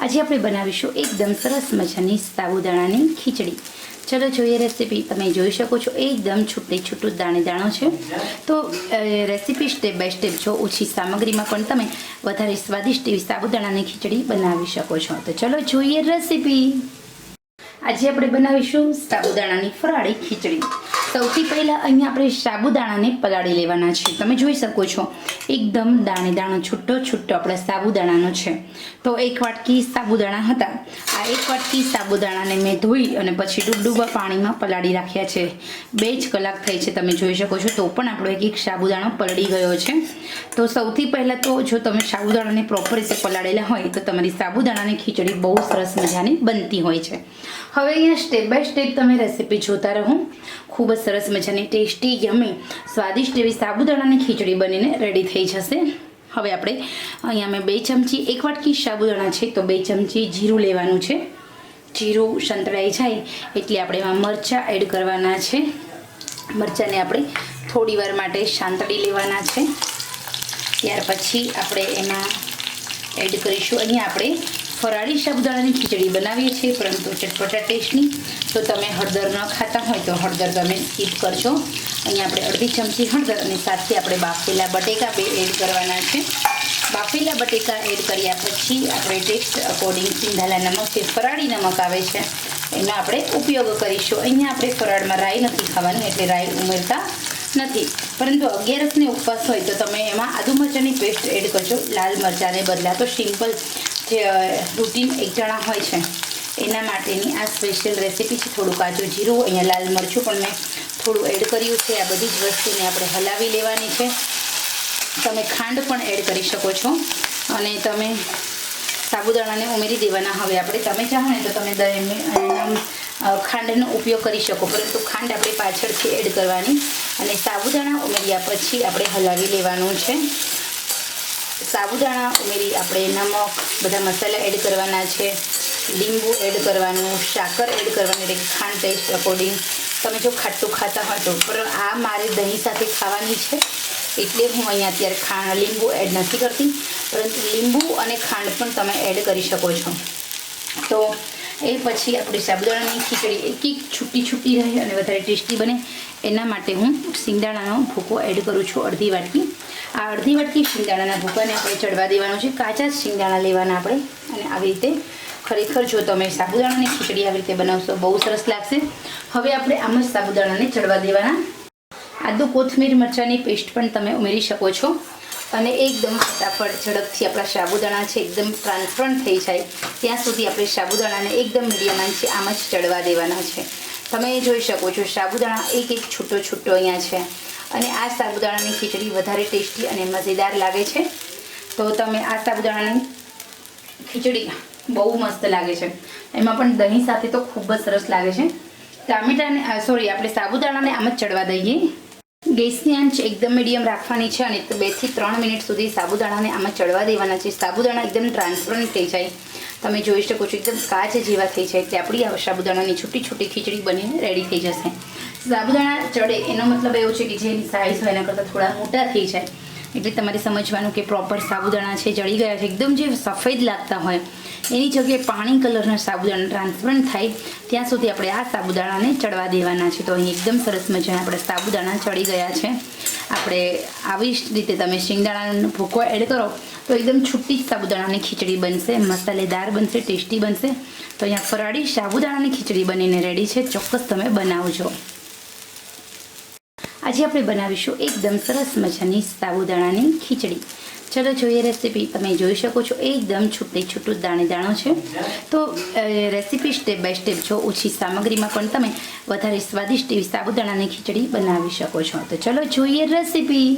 આજે આપણે બનાવીશું એકદમ સરસ મજાની સાબુદાણાની ખીચડી। ચલો જોઈએ રેસીપી। તમે જોઈ શકો છો એકદમ છૂટું દાણે દાણો છે। તો રેસીપી સ્ટેપ બાય સ્ટેપ જો ઓછી સામગ્રીમાં પણ તમે વધારે સ્વાદિષ્ટ એવી સાબુદાણાની ખીચડી બનાવી શકો છો। તો ચલો જોઈએ રેસીપી। આજે આપણે બનાવીશું સાબુદાણાની ફરાળી ખીચડી। સૌથી પહેલાં અહીંયા આપણે સાબુદાણાને પલાળી લેવાના છે। તમે જોઈ શકો છો એકદમ દાણે દાણો છૂટો આપણા સાબુદાણાનો છે। તો એક વાટકી સાબુદાણા હતા। આ એક વાટકી સાબુદાણાને મેં ધોઈ અને પછી ડૂબડૂબા પાણીમાં પલાળી રાખ્યા છે। 2 જ કલાક થઈ છે, તમે જોઈ શકો છો। તો પણ આપણો એક સાબુદાણો પલળી ગયો છે। તો સૌથી પહેલાં તો જો તમે સાબુદાણાને પ્રોપર રીતે પલાળેલા હોય તો તમારી સાબુદાણાની ખીચડી બહુ સરસ મજાની બનતી હોય છે। હવે અહીંયા સ્ટેપ બાય સ્ટેપ તમે રેસીપી જોતા રહો। ખૂબ જ સરસ મજાની ટેસ્ટી યમી સ્વાદિષ્ટ એવી સાબુદાણાની ખીચડી બનીને રેડી થઈ જશે। હવે આપણે અહીંયા મેં 2 ચમચી, એક વાટકી સાબુદાણા છે તો 2 ચમચી જીરું લેવાનું છે। જીરું સંતળાઈ જાય એટલે આપણે એમાં મરચાં એડ કરવાના છે। મરચાંને આપણે થોડી વાર માટે સાંતળી લેવાના છે। ત્યાર પછી આપણે એમાં એડ કરીશું, અહીંયા આપણે ફરાળી સાબુદાણાની ખીચડી બનાવીએ છીએ પરંતુ ચટપટા ટેસ્ટની। તો તમે હળદર ન ખાતા હોય તો હળદર તમે સ્કીપ કરજો। અહીંયા આપણે અડધી ચમચી હળદર અને સાથે આપણે બાફેલા બટેકા 2 એડ કરવાના છે। બાફેલા બટેકા એડ કર્યા પછી આપણે ટેસ્ટ અકોર્ડિંગ સિંધાલા નમક જે ફરાળી નમક આવે છે એનો આપણે ઉપયોગ કરીશું। અહીંયા આપણે ફરાળમાં રાઈ નથી ખાવાની એટલે રાઈ ઉમેરતા નથી, પરંતુ 11 ઉપવાસ હોય તો તમે એમાં આદુ મરચાંની પેસ્ટ એડ કરજો લાલ મરચાંને બદલા। તો સિમ્પલ જે રૂટીન એક જણા હોય છે એના માટેની આ સ્પેશિયલ રેસીપી છે। થોડું કાચું જીરું, અહીંયા લાલ મરચું પણ મેં થોડું એડ કર્યું છે। આ બધી જ વસ્તુને આપણે હલાવી લેવાની છે। તમે ખાંડ પણ એડ કરી શકો છો અને તમે સાબુદાણાને ઉમેરી દેવાના। હવે આપણે તમે ચાહો ને તો તમે ખાંડનો ઉપયોગ કરી શકો, પરંતુ ખાંડ આપણે પાછળથી એડ કરવાની અને સાબુદાણા ઉમેર્યા પછી આપણે હલાવી લેવાનું છે। સાબુદાણા ઉમેરી આપણે નમક, બધા મસાલા એડ કરવાના છે, લીંબુ એડ કરવાનું, સાકર એડ કરવાની, એટલે ખાંડ ટેસ્ટ અકોર્ડિંગ તમે જો ખાટું ખાતા હોય તો। પણ આ મારે દહીં સાથે ખાવાની છે એટલે હું અહીંયા અત્યારે લીંબુ એડ નથી કરતી, પરંતુ લીંબુ અને ખાંડ પણ તમે એડ કરી શકો છો। તો એ પછી આપણી સાબુદાણાની ખીચડી એક છૂટી રહે અને વધારે ટેસ્ટી બને એના માટે હું શિંગદાણાનો ભૂકો એડ કરું છું અડધી વાટકી। આ અડધી વાટકી શિંગદાણાના ભૂકાને આપણે ચડવા દેવાનું છે। કાચા જ શિંગદાણા લેવાના આપણે અને આવી રીતે ખરેખર જો તમે સાબુદાણાની ખીચડી આવી રીતે બનાવશો બહુ સરસ લાગશે। હવે આપણે આમ જ સાબુદાણાને ચડવા દેવાના। આદુ, કોથમીર, મરચાંની પેસ્ટ પણ તમે ઉમેરી શકો છો અને એકદમ ફટાફટ ઝડપથી આપણા સાબુદાણા છે એકદમ ટ્રાન્સપરન્ટ થઈ જાય ત્યાં સુધી આપણે સાબુદાણાને એકદમ મીડિયમ આંચે આમ જ ચડવા દેવાના છે। તમે જોઈ શકો છો સાબુદાણા એક છૂટો અહીંયા છે અને આ સાબુદાણાની ખીચડી વધારે ટેસ્ટી અને મજેદાર લાગે છે। તો તમે આ સાબુદાણાની ખીચડી બહુ મસ્ત લાગે છે, એમાં પણ દહીં સાથે તો ખૂબ જ સરસ લાગે છે। આપણે સાબુદાણાને આમ જ ચડવા દઈએ। ગેસની આંચ એકદમ મીડિયમ રાખવાની છે અને 2 થી 3 મિનિટ સુધી સાબુદાણાને આમાં ચડવા દેવાના છે। સાબુદાણા એકદમ ટ્રાન્સપરન્ટ થઈ જાય, તમે જોઈ શકો છો એકદમ કાચ જેવા થઈ જાય એટલે આપણી સાબુદાણાની છૂટી ખીચડી બનીને રેડી થઈ જશે। સાબુદાણા ચડે એનો મતલબ એવો છે કે જેની સાઇઝ હોય એના કરતાં થોડા મોટા થઈ જાય, એટલે તમારે સમજવાનું કે પ્રોપર સાબુદાણા છે જળી ગયા છે, એકદમ જે સફેદ લાગતા હોય એની જગ્યાએ પાણી કલરના સાબુદાણા ટ્રાન્સપરન્ટ થાય ત્યાં સુધી આપણે આ સાબુદાણાને ચડવા દેવાના છે। તો અહીં એકદમ સરસ મજાના આપણે સાબુદાણા ચડી ગયા છે। આપણે આવી જ રીતે તમે શિંગદાણાનો ભૂકો એડ કરો તો એકદમ છૂટી સાબુદાણાની ખીચડી બનશે, મસાલેદાર બનશે, ટેસ્ટી બનશે। તો અહીંયા ફરાળી સાબુદાણાની ખીચડી બનીને રેડી છે, ચોક્કસ તમે બનાવજો। આજે આપણે બનાવીશું એકદમ સરસ મજાની સાબુદાણાની ખીચડી। ચલો જોઈએ રેસીપી। તમે જોઈ શકો છો એકદમ છૂટું દાણે દાણો છે। તો રેસીપી સ્ટેપ બાય સ્ટેપ જો ઓછી સામગ્રીમાં પણ તમે વધારે સ્વાદિષ્ટ એવી સાબુદાણાની ખીચડી બનાવી શકો છો। તો ચલો જોઈએ રેસીપી।